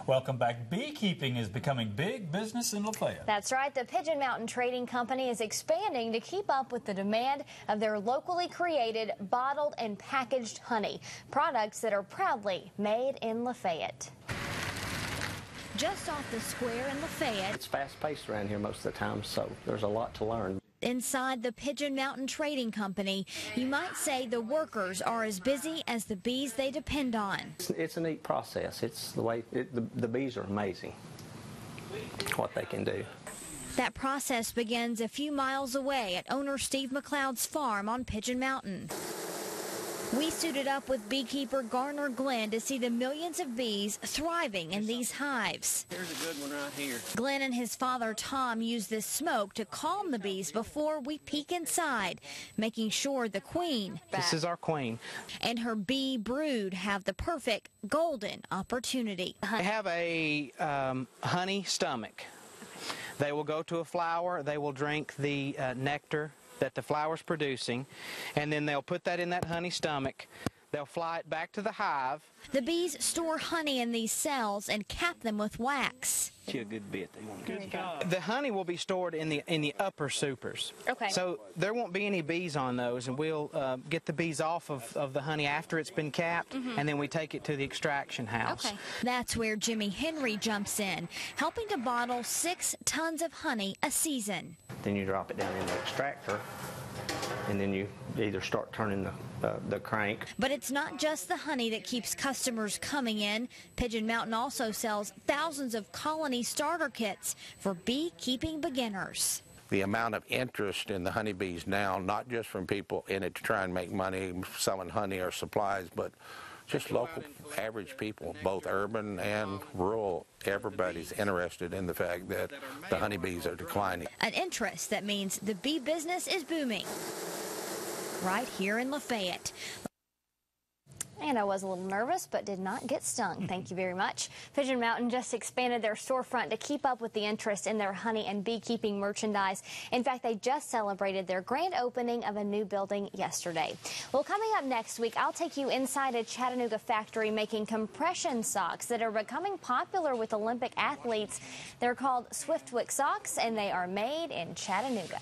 Welcome back. Beekeeping is becoming big business in Lafayette. That's right. The Pigeon Mountain Trading Company is expanding to keep up with the demand of their locally created, bottled, and packaged honey, products that are proudly made in Lafayette. Just off the square in Lafayette. It's fast-paced around here most of the time, so there's a lot to learn. Inside the Pigeon Mountain Trading Company, you might say the workers are as busy as the bees they depend on. It's a neat process. It's the way the bees are amazing, what they can do. That process begins a few miles away at owner Steve McLeod's farm on Pigeon Mountain. We suited up with beekeeper Garner Glenn to see the millions of bees thriving in these hives. Here's a good one right here. Glenn and his father Tom use this smoke to calm the bees before we peek inside, making sure the queen, this is our queen, and her bee brood have the perfect golden opportunity. They have a honey stomach. They will go to a flower, they will drink the nectar that the flower's producing, and then they'll put that in that honey stomach. They'll fly it back to the hive. The bees store honey in these cells and cap them with wax. A good bit. Good job. The honey will be stored in the upper supers. Okay. So there won't be any bees on those, and we'll get the bees off of the honey after it's been capped, and then we take it to the extraction house. Okay. That's where Jimmy Henry jumps in, helping to bottle 6 tons of honey a season. Then you drop it down in the extractor, and then you either start turning the crank. But it's not just the honey that keeps customers coming in. Pigeon Mountain also sells thousands of colony starter kits for beekeeping beginners. The amount of interest in the honeybees now, not just from people in it to try and make money selling honey or supplies, but just local average people, both urban and rural. Everybody's interested in the fact that the honeybees are declining. An interest that means the bee business is booming right here in Lafayette. And I was a little nervous, but did not get stung. Thank you very much. Pigeon Mountain just expanded their storefront to keep up with the interest in their honey and beekeeping merchandise. In fact, they just celebrated their grand opening of a new building yesterday. Well, coming up next week, I'll take you inside a Chattanooga factory making compression socks that are becoming popular with Olympic athletes. They're called Swiftwick socks, and they are made in Chattanooga.